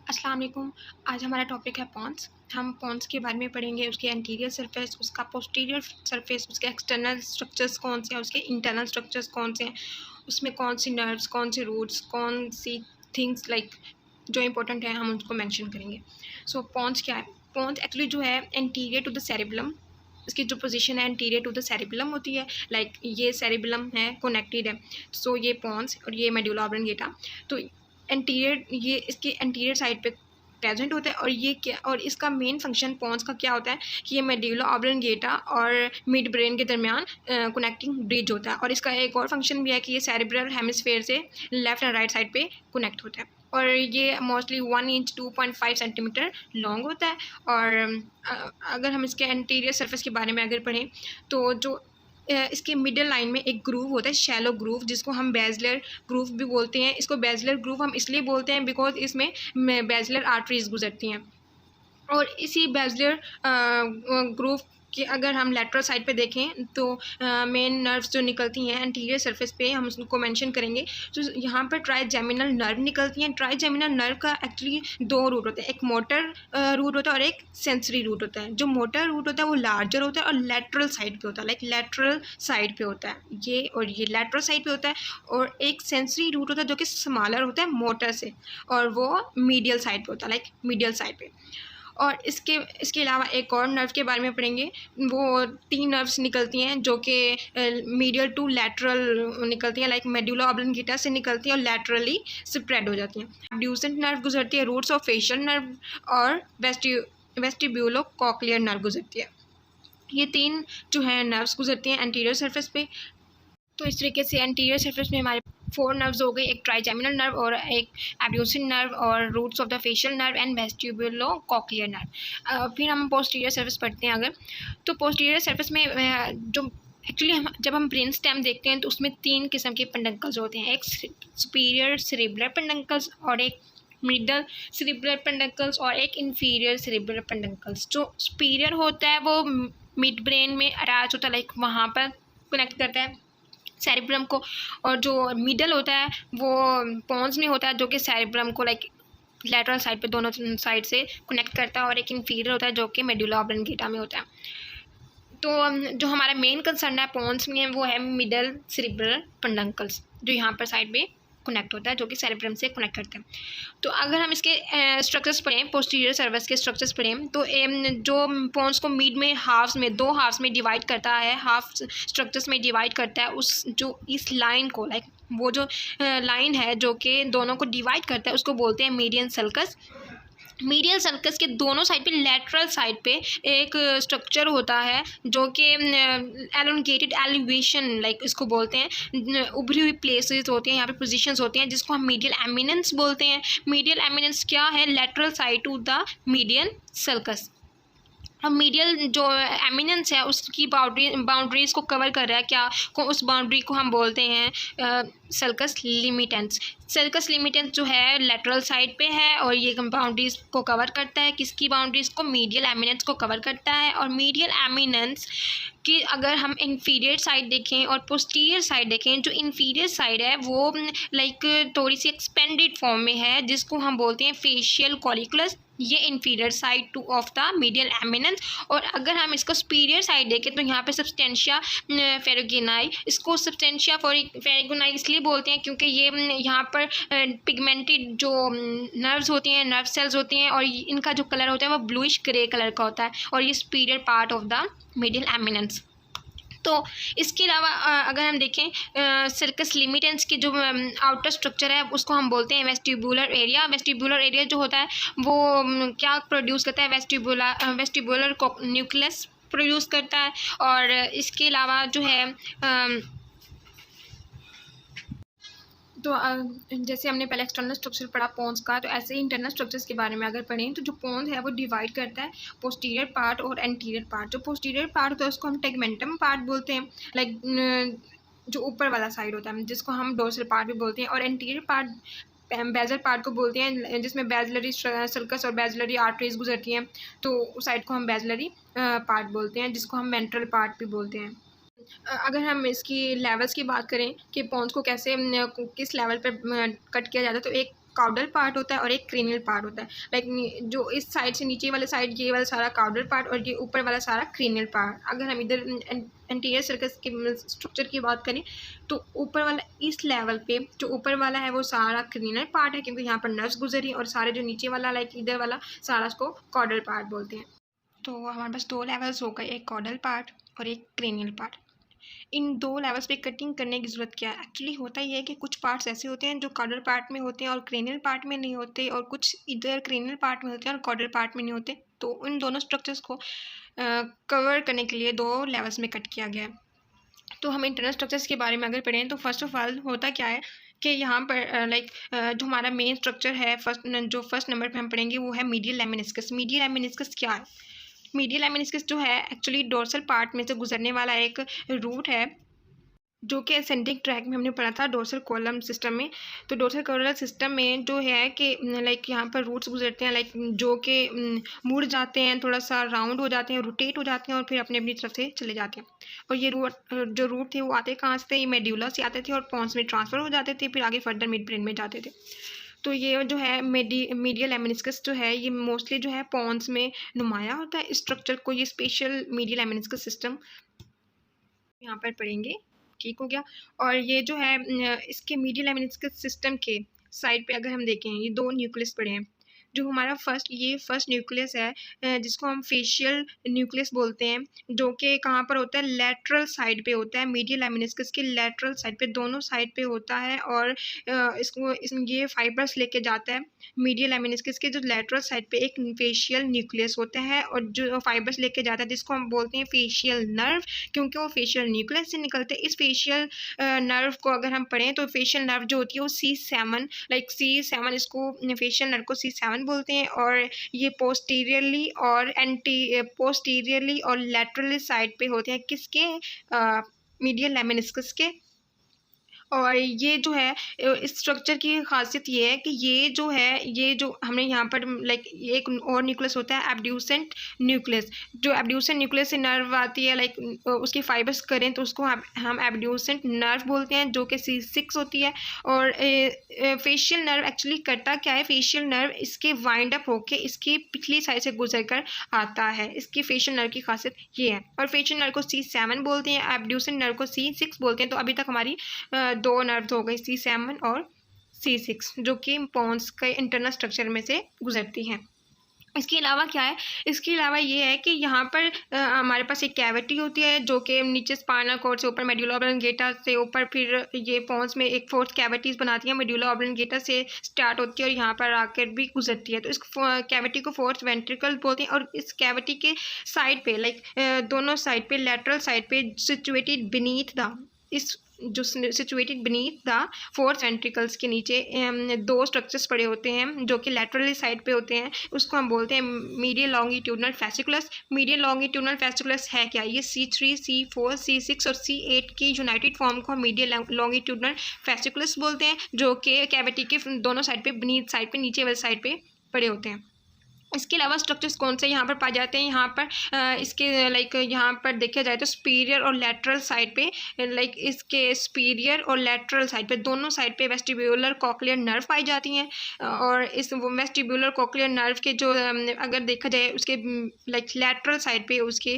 अस्सलाम वालेकुम। आज हमारा टॉपिक है पॉन्स। हम पॉन्स के बारे में पढ़ेंगे, उसके एंटीरियर सरफेस, उसका पोस्टीरियर सरफेस, उसके एक्सटर्नल स्ट्रक्चर्स कौन से हैं, उसके इंटरनल स्ट्रक्चर्स कौन से हैं, उसमें कौन सी नर्व्स, कौन से रूट्स, कौन सी थिंग्स जो इंपॉर्टेंट है हम उनको मेंशन करेंगे। सो पॉन्स क्या है? पॉन्स एक्चुअली जो है एंटीरियर टू द सेरेबेलम, इसकी जो पोजीशन है एंटीरियर टू द सेरेबेलम होती है। ये सेरेबेलम है, कनेक्टेड है। सो ये पॉन्स और ये मेडुला ऑब्लंगेटा, तो एंटीरियर, ये इसके एंटीरियर साइड पे प्रेजेंट होता है। और इसका मेन फंक्शन पॉन्स का क्या होता है कि ये मेडुला ऑब्लंगेटा और मिड ब्रेन के दरमियान कनेक्टिंग ब्रिज होता है। और इसका एक और फंक्शन भी है कि ये सेरेब्रल हेमिस्फेयर से लेफ्ट एंड राइट साइड पे कनेक्ट होता है। और ये मोस्टली 1 इंच 2.5 सेंटीमीटर लॉन्ग होता है। और अगर हम इसके एंटीरियर सरफेस के बारे में अगर पढ़ें तो जो इसके मिडल लाइन में एक ग्रूव होता है, शैलो ग्रूव, जिसको हम बेजलर ग्रूव भी बोलते हैं। इसको बेजलर ग्रूव हम इसलिए बोलते हैं बिकॉज इसमें बेजलर आर्टरीज गुजरती हैं। और इसी बेजलर ग्रूव कि अगर हम लेटरल साइड पे देखें तो मेन नर्व्स जो निकलती हैं एंटीरियर सरफेस पे, हम उसको मेंशन करेंगे। तो यहाँ पर ट्राइजेमिनल नर्व निकलती हैं। ट्राइजेमिनल नर्व का एक्चुअली 2 रूट होते हैं, एक मोटर रूट होता है और एक सेंसरी रूट होता है। जो मोटर रूट होता है वो लार्जर होता है और लेटरल साइड पे होता है, लेटरल साइड पे होता है ये, और ये लेटरल साइड पे होता है। और एक सेंसरी रूट होता है जो कि स्मॉलर होता है मोटर से, और वो मीडियल साइड पे होता है, मीडियल साइड पे। और इसके अलावा एक और नर्व के बारे में पढ़ेंगे। वो 3 नर्व्स निकलती हैं जो कि मीडियल टू लैटरल निकलती हैं, मेडुला ऑब्लंगेटा से निकलती हैं और लैटरली स्प्रेड हो जाती हैं। एब्ड्यूसेंट नर्व गुजरती है, रूट्स ऑफ फेशियल नर्व और वेस्टिब्यूलो कॉक्लियर नर्व गुजरती है। ये 3 जो है नर्व्स गुजरती हैं एंटीरियर सरफेस पे। तो इस तरीके से एंटीरियर सरफेस में हमारे 4 नर्व्स हो गई, एक ट्राइजेमिनल नर्व और एक एब्ड्यूसेंट नर्व और roots of the facial nerve and vestibulocochlear nerve. फिर हम पोस्टीरियर सरफेस पढ़ते हैं अगर, तो पोस्टीरियर सरफेस में जो एक्चुअली जब हम ब्रेन स्टेम देखते हैं तो उसमें 3 किस्म के पेंडुकल्स होते हैं, एक सुपीरियर सेरेब्रल पेंडुकल्स और एक मिडल सेरेब्रल पेंडुकल्स और एक इंफीरियर सेरेब्रल पेंडुकल्स। जो सुपीरियर होता है वो मिड ब्रेन में अटैच होता है, वहाँ पर कनेक्ट करता है सेरेब्रम को। और जो मिडल होता है वो पॉन्स में होता है जो कि सेरेब्रम को लेटरल साइड पे दोनों साइड से कनेक्ट करता है। और एक इंफीरियर होता है जो कि मेडुला ऑब्लंगेटा में होता है। तो जो हमारा मेन कंसर्न है पॉन्स में वो है मिडल सेरेब्रल पेंडुकल्स, जो यहाँ पर साइड पे कनेक्ट होता है, जो कि सेरेब्रम से कनेक्ट करते हैं। तो अगर हम इसके स्ट्रक्चर्स पढ़ें, पोस्टीरियर सर्विस के स्ट्रक्चर्स पढ़ें, तो जो पॉन्स को मिड में दो हाफ्स में डिवाइड करता है, हाफ स्ट्रक्चर्स में डिवाइड करता है, उस जो इस लाइन को वो जो लाइन है जो कि दोनों को डिवाइड करता है उसको बोलते हैं मीडियन सल्कस। मीडियल सर्कस के दोनों साइड पे, लेटरल साइड पे एक स्ट्रक्चर होता है जो कि एलोंगेटेड एलिवेशन इसको बोलते हैं, उभरी हुई प्लेसेस होती हैं, यहाँ पे पोजीशंस होती हैं जिसको हम मीडियल एमिनेंस बोलते हैं। मीडियल एमिनेंस क्या है? Lateral side to the median sulcus. अब मीडियल जो एमिनेंस है उसकी बाउंड्रीज़ को कवर कर रहा है क्या, उस बाउंड्री को हम बोलते हैं सर्कस लिमिटेंस। सर्कस लिमिटेंस जो है लेटरल साइड पे है और ये बाउंड्रीज़ को कवर करता है, किसकी बाउंड्रीज़ को? मीडियल एमिनेंस को कवर करता है। और मीडियल एमिनेंस कि अगर हम इंफीरियर साइड देखें और पोस्टीरियर साइड देखें, जो इंफीरियर साइड है वो थोड़ी सी एक्सपेंडेड फॉर्म में है जिसको हम बोलते हैं फेशियल कॉलिकुलस, ये inferior side two of the medial eminence. और अगर हम इसको सुपीरियर साइड देखें तो यहाँ पे सब्सटेंशिया फेरोगिनाई, इसको सब्सटेंशिया फेरोगिनाई इसलिए बोलते हैं क्योंकि ये यहाँ पर पिगमेंटेड जो नर्व्स होती हैं, नर्व सेल्स होती हैं, और इनका जो कलर होता है वो ब्लूइश ग्रे कलर का होता है, और ये superior part of the medial eminence. तो इसके अलावा अगर हम देखें सर्कस लिमिटेंस के जो आउटर स्ट्रक्चर है उसको हम बोलते हैं वेस्टिबुलर एरिया। वेस्टिबुलर एरिया जो होता है वो क्या प्रोड्यूस करता है? वेस्टिबुलर न्यूक्लियस प्रोड्यूस करता है। और इसके अलावा जो है तो जैसे हमने पहले एक्सटर्नल स्ट्रक्चर पढ़ा पॉन्स का, तो ऐसे ही इंटरनल स्ट्रक्चर्स के बारे में अगर पढ़ें तो जो पॉन्स है वो डिवाइड करता है पोस्टीरियर पार्ट और एंटीरियर पार्ट। जो पोस्टीरियर पार्ट होता है उसको हम टेगमेंटम पार्ट बोलते हैं, जो ऊपर वाला साइड होता है जिसको हम डोर्सल पार्ट भी बोलते हैं। और एंटीरियर पार्ट बेजल पार्ट को बोलते हैं जिसमें बेजलरी सर्कस और बेजलरी आर्टरीज गुजरती हैं, तो उस साइड को हम बेजलरी पार्ट बोलते हैं, जिसको हम वेंट्रल पार्ट भी बोलते हैं। अगर हम इसकी लेवल्स की बात करें कि पॉन्स को कैसे किस लेवल पर कट किया जाता है, तो एक काउडल पार्ट होता है और एक क्रेनियल पार्ट होता है। लाइक जो इस साइड से नीचे वाले साइड ये वाला सारा काउडल पार्ट और ये ऊपर वाला सारा क्रेनियल पार्ट। अगर हम इधर एंटीरियर सर्कस के स्ट्रक्चर की बात करें तो ऊपर वाला इस लेवल पे जो ऊपर वाला है वो सारा क्रेनियल पार्ट है, क्योंकि यहाँ पर नर्व्स गुजरी, और सारे जो नीचे वाला लाइक इधर वाला सारा उसको काउडल पार्ट बोलते हैं। तो हमारे पास 2 लेवल्स हो गए, एक काउडल पार्ट और एक क्रेनियल पार्ट। इन 2 लेवल्स पे कटिंग करने की ज़रूरत क्या है? एक्चुअली होता ये है कि कुछ पार्ट्स ऐसे होते हैं जो काउडल पार्ट में होते हैं और क्रेनियल पार्ट में नहीं होते, और कुछ इधर क्रेनियल पार्ट में होते हैं और काउडल पार्ट में नहीं होते। तो इन दोनों स्ट्रक्चर्स को कवर करने के लिए 2 लेवल्स में कट किया गया है। तो हम इंटरनल स्ट्रक्चर्स के बारे में अगर पढ़ें तो फर्स्ट ऑफ ऑल होता क्या है कि यहाँ पर जो हमारा मेन स्ट्रक्चर है फर्स्ट नंबर पे हम पढ़ेंगे वो है मीडियल लेमिनिस्कस। मीडियल लेमिनिस्कस क्या है? मीडियल लेमिनिस्कस जो है एक्चुअली डोर्सल पार्ट में से गुजरने वाला एक रूट है, जो कि एसेंडिंग ट्रैक में हमने पढ़ा था डोर्सल कॉलम सिस्टम में। तो डोर्सल कॉलम सिस्टम में जो है कि लाइक यहाँ पर रूट्स गुजरते हैं, लाइक जो कि मुड़ जाते हैं, थोड़ा सा राउंड हो जाते हैं, रोटेट हो जाते हैं और फिर अपनी अपनी तरफ से चले जाते हैं। और ये रूट थे वो आते कहाँ से थे? ये मेड्यूला से आते थे और पॉन्स में ट्रांसफ़र हो जाते थे, फिर आगे फर्दर मिड ब्रेन में जाते थे। तो ये जो है मीडियल लेमिनिस्कस जो है ये मोस्टली जो है पॉन्स में नुमाया होता है। इस स्ट्रक्चर को ये स्पेशल मीडियल लेमिनिस्कस सिस्टम यहाँ पर पढ़ेंगे, ठीक हो गया। और ये जो है इसके मीडियल लेमिनिस्कस सिस्टम के साइड पे अगर हम देखें ये 2 न्यूक्लियस पड़े हैं। जो हमारा फर्स्ट न्यूक्लियस है जिसको हम फेशियल न्यूक्लियस बोलते हैं, जो कि कहाँ पर होता है? लेटरल साइड पे होता है। मीडियल लेमिनिस्कस के लेटरल साइड पे, दोनों साइड पे होता है, और ये फाइबर्स लेके जाता है। मीडियल लेमिनिस्कस के जो लेटरल साइड पे एक फेशियल न्यूक्लियस होता है और जो फाइबर्स लेके जाता है जिसको हम बोलते हैं फेशियल नर्व, क्योंकि वो फेशियल न्यूक्लियस से निकलते हैं। इस फेशियल नर्व को अगर हम पढ़ें तो फेशियल नर्व जो होती है वो C7 C7 इसको फेशियल नर्व को C7 बोलते हैं, और ये पोस्टीरियरली और लैटरली साइड पे होते हैं किसके? मीडियल लेमिनिस्कस के। और ये जो है इस स्ट्रक्चर की खासियत ये है कि ये जो हमने यहाँ पर लाइक एक और न्यूक्लियस होता है एब्ड्यूसेंट न्यूक्लियस। जो एब्ड्यूसेंट न्यूक्लियस से नर्व आती है, लाइक उसकी फाइबर्स करें तो उसको हम एब्ड्यूसेंट नर्व बोलते हैं, जो कि C6 होती है। और फेशियल नर्व एक्चुअली करता क्या है? फेशियल नर्व इसके वाइंड अप होके इसकी पिछली साइड से गुजर कर आता है। इसकी फेशियल नर्व की खासियत ये है। और फेशियल नर्व को C7 बोलते हैं, एब्ड्यूसेंट नर्व को C6 बोलते हैं। तो अभी तक हमारी 2 नर्व्स हो गई C7 और C6, जो कि पॉन्स के इंटरनल स्ट्रक्चर में से गुजरती हैं। इसके अलावा क्या है? इसके अलावा ये है कि यहाँ पर हमारे पास एक कैविटी होती है जो कि नीचे स्पाइनल कॉर्ड से ऊपर मेडुला ऑब्लिंगेटा से ऊपर, फिर ये पॉन्स में एक 4 कैविटीज़ बनाती है, मेडुला ऑब्लिंगेटा से स्टार्ट होती है और यहाँ पर आकर भी गुजरती है। तो इस कैविटी को 4th वेंट्रिकल बोलते हैं। और इस कैविटी के साइड पे लाइक दोनों साइड पे लेटरल साइड पे situated beneath the situated beneath the 4 ventricles के नीचे 2 स्ट्रक्चर्स पड़े होते हैं जो कि लैटरली साइड पे होते हैं। उसको हम बोलते हैं medial longitudinal fasciculus. Medial longitudinal fasciculus है क्या? ये C3, C4, C6 और C8 की यूनाइटेड फॉर्म को हम मीडियल लॉन्गिट्यूडनल फेसिकुलस बोलते हैं, जो कि कैविटी के दोनों साइड पे बीनीथ साइड पे, नीचे वाले साइड पे पड़े होते हैं। इसके अलावा स्ट्रक्चर्स कौन से यहाँ पर पाए जाते हैं? यहाँ पर इसके लाइक यहाँ पर देखा जाए तो स्पीरियर और लेटरल साइड पे, लाइक इसके स्पीरियर और लेटरल साइड पे दोनों साइड पे वेस्टिब्यूलर कॉक्लियर नर्व पाई जाती हैं। और इस वेस्टिब्यूलर कॉक्लियर नर्व के जो अगर देखा जाए उसके लाइक लेटरल साइड पे उसके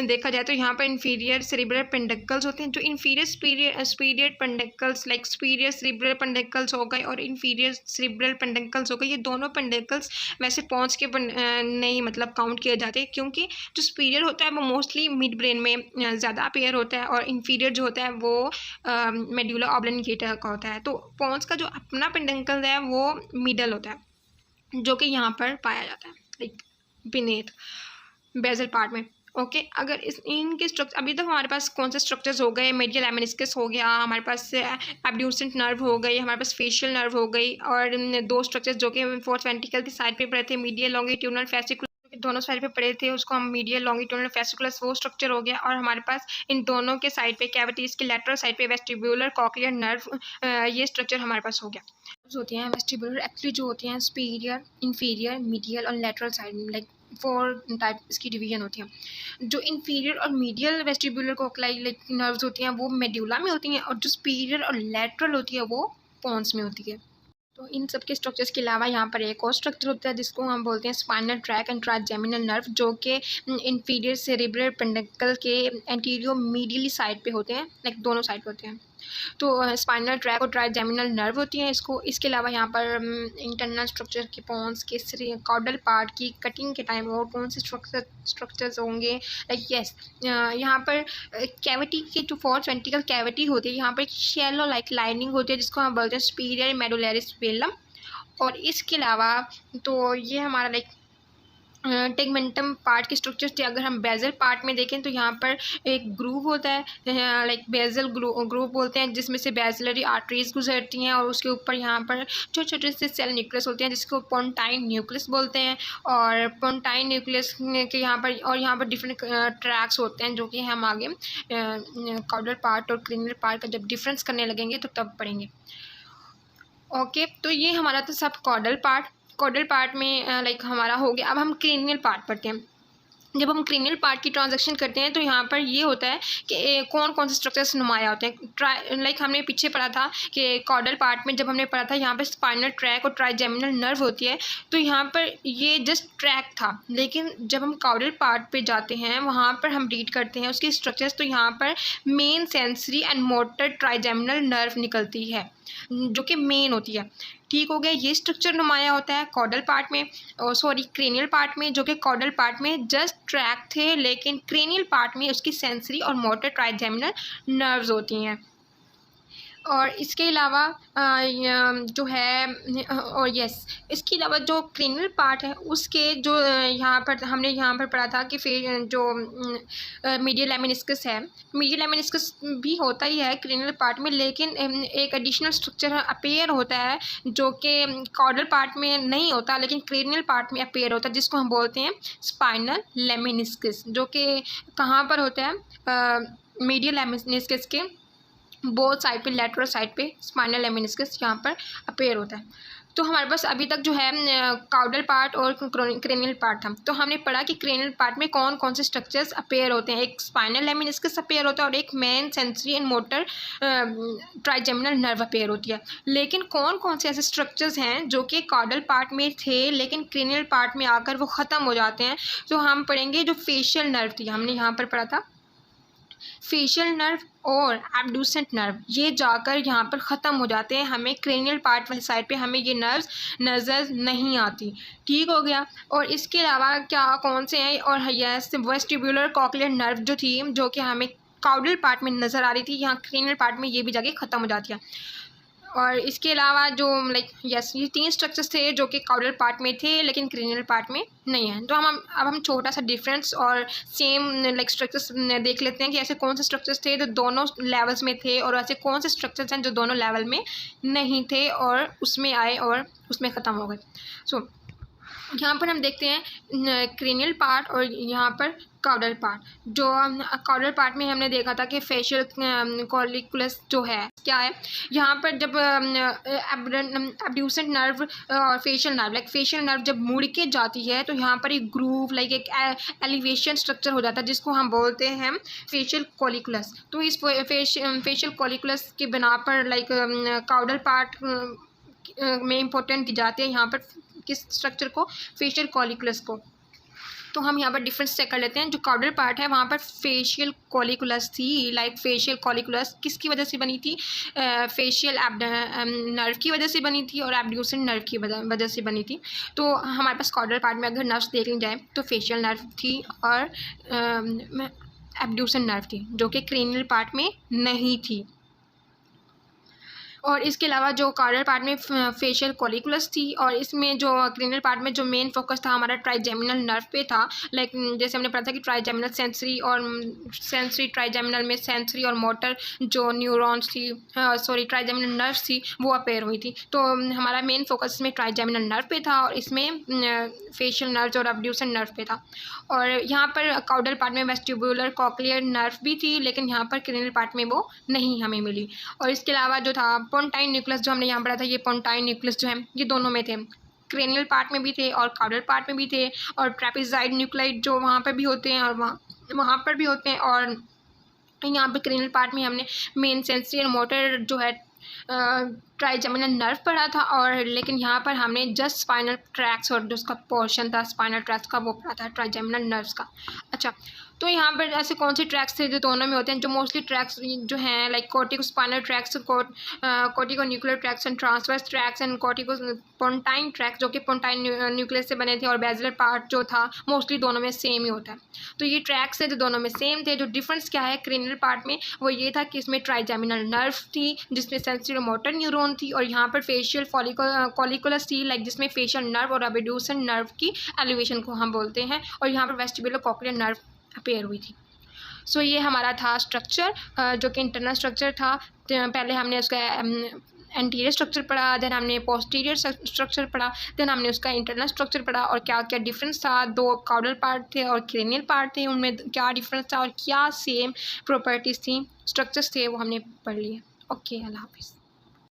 देखा जाए तो यहाँ पर इन्फीरियर सेरिब्रल पेंडिकल्स होते हैं। जो inferior superior pentacles like superior cerebral pentacles हो गए और इन्फीरियर सेरिब्रल पेंडिकल्स हो गए, ये दोनों पेंडिकल्स वैसे पॉन्स के नहीं मतलब काउंट किए जाते, क्योंकि जो सुपीरियर होता है वो मोस्टली मिड ब्रेन में ज़्यादा अपीयर होता है और इन्फीरियर जो होता है वो मेडुला ऑब्लिंगेटा का होता है। तो पॉन्स का जो अपना पेंडिकल है वो मिडल होता है, जो कि यहाँ पर पाया जाता है लाइक बीनेथ बेजल पार्ट में। ओके अगर इनके स्ट्रक्चर अभी तक हमारे पास कौन से स्ट्रक्चर्स हो गए? मीडियल लेमिनिस्कस हो गया, हमारे पास एब्ड्यूसेंट नर्व हो गई, हमारे पास फेशियल नर्व हो गई, और 2 स्ट्रक्चर्स जो कि 4th वेंट्रिकल की साइड पे पड़े थे, मीडियल लॉन्गिट्यूडनल फेसिकुलस दोनों साइड पे पड़े थे, उसको हम मीडियल लॉन्गिट्यूडनल फेसिकुलस वो स्ट्रक्चर हो गया। और हमारे पास इन दोनों के साइड पे कैविटीज़ के लेटरल साइड पे वेस्टिब्यूलर कॉक्लियर नर्व, ये स्ट्रक्चर हमारे पास हो गया। होती हैं वेस्टिब्यूलर एक्चुअली जो होती हैं सुपीरियर, इन्फीरियर, मीडियल और लेटरल साइड में, लाइक 4 टाइप इसकी डिवीजन होती हैं। जो इन्फीरियर और मीडियल वेस्टिब्यूलर कॉक्लियर नर्व्स होती हैं वो मेडुला में होती हैं, और जो सुपीरियर और लेटरल होती है वो पॉन्स में होती है। तो इन सब के स्ट्रक्चर्स के अलावा यहाँ पर एक और स्ट्रक्चर होता है जिसको हम बोलते हैं spinal track and trigeminal nerve, जो कि इंफीरियर सेरेब्रल पेंडिकल के एंटीरियर मीडियली साइड पे होते हैं, लाइक दोनों साइड पे होते हैं। तो स्पाइनल ट्रैक और ट्राइजेमिनल नर्व होती हैं इसको। इसके अलावा यहाँ पर इंटरनल स्ट्रक्चर के पोन्स के कॉडल पार्ट की कटिंग के टाइम और कौन से स्ट्रक्चर्स होंगे, लाइक यस यहाँ पर कैविटी के जो फोर्थ वेंट्रिकल कैविटी होती है, यहाँ पर एक शैलो लाइक लाइनिंग होती है जिसको हम बोलते हैं सुपीरियर मेडुलरी वेलम। और इसके अलावा तो ये हमारा लाइक टेगमेंटम पार्ट के स्ट्रक्चर्स थे। अगर हम बेजल पार्ट में देखें तो यहाँ पर एक ग्रूव होता है, लाइक बेजल ग्रूव बोलते हैं, जिसमें से बेजलरी आर्टरीज गुजरती हैं और उसके ऊपर यहाँ पर छोटे छोटे से सेल न्यूक्लियस होते हैं जिसको पोंटाइन न्यूक्लियस बोलते हैं। और पोंटाइन न्यूक्लियस के यहाँ पर डिफरेंट ट्रैक्स होते हैं जो कि हम आगे कॉडल पार्ट और क्रेनियल पार्ट का जब डिफरेंस करने लगेंगे तो तब पढ़ेंगे। ओके, तो ये हमारा तो सब कॉडल पार्ट में लाइक हमारा हो गया। अब हम क्रेनियल पार्ट पढ़ते हैं। जब हम क्रेनियल पार्ट की ट्रांजैक्शन करते हैं तो यहाँ पर ये होता है कि कौन कौन से स्ट्रक्चर्स नुमाया होते हैं। लाइक हमने पीछे पढ़ा था कि कॉडल पार्ट में जब हमने पढ़ा था यहाँ पर स्पाइनल ट्रैक और ट्राइजेमिनल नर्व होती है, तो यहाँ पर ये जस्ट ट्रैक था। लेकिन जब हम कॉडल पार्ट पे जाते हैं वहाँ पर हम रीड करते हैं उसके स्ट्रक्चर्स, तो यहाँ पर main sensory and motor trigeminal nerve निकलती है जो कि मेन होती है। ठीक हो गया, ये स्ट्रक्चर नुमाया होता है कॉडल पार्ट में, क्रेनियल पार्ट में, जो कि कॉडल पार्ट में जस्ट ट्रैक थे, लेकिन क्रेनियल पार्ट में उसकी सेंसरी और मोटर ट्राइजेमिनल नर्व्स होती हैं। और इसके अलावा जो है और यस इसके अलावा जो क्रेनियल पार्ट है उसके जो हमने यहाँ पर पढ़ा था कि फिर जो मीडियल लेमिनिस्कस है, मीडियल लेमिनिस्कस भी होता ही है क्रेनियल पार्ट में, लेकिन एक एडिशनल स्ट्रक्चर अपेयर होता है जो कि कॉडल पार्ट में नहीं होता लेकिन क्रेनियल पार्ट में अपेयर होता है, जिसको हम बोलते हैं स्पाइनल लेमिनिस्कस, जो कि कहाँ पर होता है मीडियल लेमिनिस्कस के बोथ साइड पे, लेटरल साइड पे स्पाइनल लेमिनिस्कस यहाँ पर अपेयर होता है। तो हमारे पास अभी तक जो है कॉडल पार्ट और क्रेनियल पार्ट था। तो हमने पढ़ा कि क्रेनियल पार्ट में कौन कौन से स्ट्रक्चर्स अपेयर होते हैं। एक स्पाइनल लेमिनिस्कस अपेयर होता है और एक main sensory and motor trigeminal nerve appear होती है। लेकिन कौन कौन से ऐसे स्ट्रक्चर्स हैं जो कि कॉडल पार्ट में थे लेकिन क्रेनियल पार्ट में आकर वो ख़त्म हो जाते हैं, तो हम पढ़ेंगे जो फेशियल नर्व थी, हमने यहाँ पर पढ़ा था फेशियल नर्व और एब्ड्यूसेंट नर्व, ये जाकर यहाँ पर ख़त्म हो जाते हैं। हमें क्रेनियल पार्ट वाली साइड पे हमें ये नर्व्स नज़र नहीं आती। ठीक हो गया। और इसके अलावा क्या कौन से हैं, और यस वेस्टिब्युलर कॉक्लियर नर्व जो थी, जो कि हमें कॉडल पार्ट में नज़र आ रही थी, यहाँ क्रेनियल पार्ट में ये भी जाके ख़त्म हो जाती है। और इसके अलावा जो लाइक यस ये 3 स्ट्रक्चर्स थे जो कि कॉडल पार्ट में थे लेकिन क्रेनियल पार्ट में नहीं है। तो हम छोटा सा डिफरेंस और सेम लाइक स्ट्रक्चर्स देख लेते हैं कि ऐसे कौन से स्ट्रक्चर्स थे जो दोनों लेवल्स में थे और ऐसे कौन से स्ट्रक्चर्स हैं जो दोनों लेवल में नहीं थे और उसमें आए और उसमें ख़त्म हो गए। सो यहाँ पर हम देखते हैं क्रेनियल पार्ट और यहाँ पर कॉडल पार्ट। जो कॉडल पार्ट में हमने देखा था कि फेशियल कॉलिकुलस जो है क्या है, यहाँ पर जब एब्ड्यूसेंट नर्व और facial nerve, like facial nerve जब मुड़ के जाती है तो यहाँ पर एक ग्रूव लाइक एक एलिवेशन स्ट्रक्चर हो जाता है जिसको हम बोलते हैं फेशियल कॉलिकुलस। तो इस फेशियल कॉलिकुलस के बिना पर लाइक कॉडल पार्ट में इम्पोर्टेंट दी जाती है यहाँ पर किस स्ट्रक्चर को, फेशियल कॉलिकुलस को। तो हम यहाँ पर डिफरेंस चेक कर लेते हैं। जो कॉडल पार्ट है वहाँ पर फेशियल कॉलिकुलस थी, लाइक फेशियल कॉलिकुलस किसकी वजह से बनी थी, फेशियल नर्व की वजह से बनी थी और एब्ड्यूसेंट नर्व की वजह से बनी थी। तो हमारे पास कॉडल पार्ट में अगर नर्व्स देख ली जाए तो फेशियल नर्व थी और एब्ड्यूसेंट नर्व थी जो कि क्रेनियल पार्ट में नहीं थी। और इसके अलावा जो कॉडल पार्ट में फेशियल कॉलिकुलस थी और इसमें जो क्रेनियल पार्ट में जो मेन फोकस था हमारा ट्राइजेमिनल नर्व पे था। लाइक जैसे हमने पढ़ा था कि ट्राइजेमिनल सेंसरी ट्राइजेमिनल में सेंसरी और मोटर जो न्यूरॉन्स थी ट्राइजेमिनल नर्व्स थी वो अपेयर हुई थी। तो हमारा मेन फोकस इसमें ट्राइजेमिनल नर्व पे था और इसमें फेशियल नर्व और एब्ड्यूसेंट नर्व पे था। और यहाँ पर कॉडल पार्ट में वेस्टिब्युलर कॉक्लियर नर्व भी थी लेकिन यहाँ पर क्रेनियल पार्ट में वो नहीं हमें मिली। और इसके अलावा जो था पोंटाइन न्यूक्लियस जो हमने यहाँ पढ़ा था, ये पोंटाइन न्यूक्लियस जो है ये दोनों में थे, क्रेनियल पार्ट में भी थे और कॉडल पार्ट में भी थे। और ट्रेपेजाइड न्यूक्लाइड जो वहाँ पर भी होते हैं और वहाँ पर भी होते हैं। और यहाँ पे क्रेनियल पार्ट में हमने मेन सेंसरी और मोटर जो है ट्राइजेमिनल नर्व पढ़ा था, और लेकिन यहाँ पर हमने जस्ट स्पाइनल ट्रैक्स और जो उसका पोर्शन था स्पाइनल ट्रैक्स का वो पढ़ा था, ट्राइजेमिनल नर्व्स का। अच्छा, तो यहाँ पर ऐसे कौन से ट्रैक्स थे जो दोनों में होते हैं? जो मोस्टली ट्रैक्स जो हैं like corticospinal tracts, corticonuclear tracts and transverse tracts and corticopontine tracts, जो कि पोंटाइन न्यूक्लियस से बने थे, और बेसिलर पार्ट जो था मोस्टली दोनों में सेम ही होता है। तो ये ट्रैक्स है जो दोनों में सेम थे। जो डिफरेंस क्या है क्रेनियल पार्ट में, वो ये था कि इसमें ट्राइजेमिनल नर्व थी जिसमें सेंसरी मोटर न्यूरॉन थी, और यहाँ पर फेशियल फॉलिकुलस थी लाइक जिसमें फेशियल नर्व और अबड्यूसन नर्व की एलिवेशन को हम बोलते हैं, और यहाँ पर वेस्टिबुलर कॉक्लियर नर्व अपेयर हुई थी। सो ये हमारा था स्ट्रक्चर, जो कि इंटरनल स्ट्रक्चर था। पहले हमने उसका एंटीरियर स्ट्रक्चर पढ़ा, देन हमने पोस्टीरियर स्ट्रक्चर पढ़ा, देन हमने उसका इंटरनल स्ट्रक्चर पढ़ा, और क्या क्या डिफरेंस था, दो काउडल पार्ट थे और क्रेनियल पार्ट थे, उनमें क्या डिफरेंस था और क्या सेम प्रॉपर्टीज़ थी, स्ट्रक्चर्स थे, वो हमने पढ़ लिए। ओके, अल्लाह हाफिज़।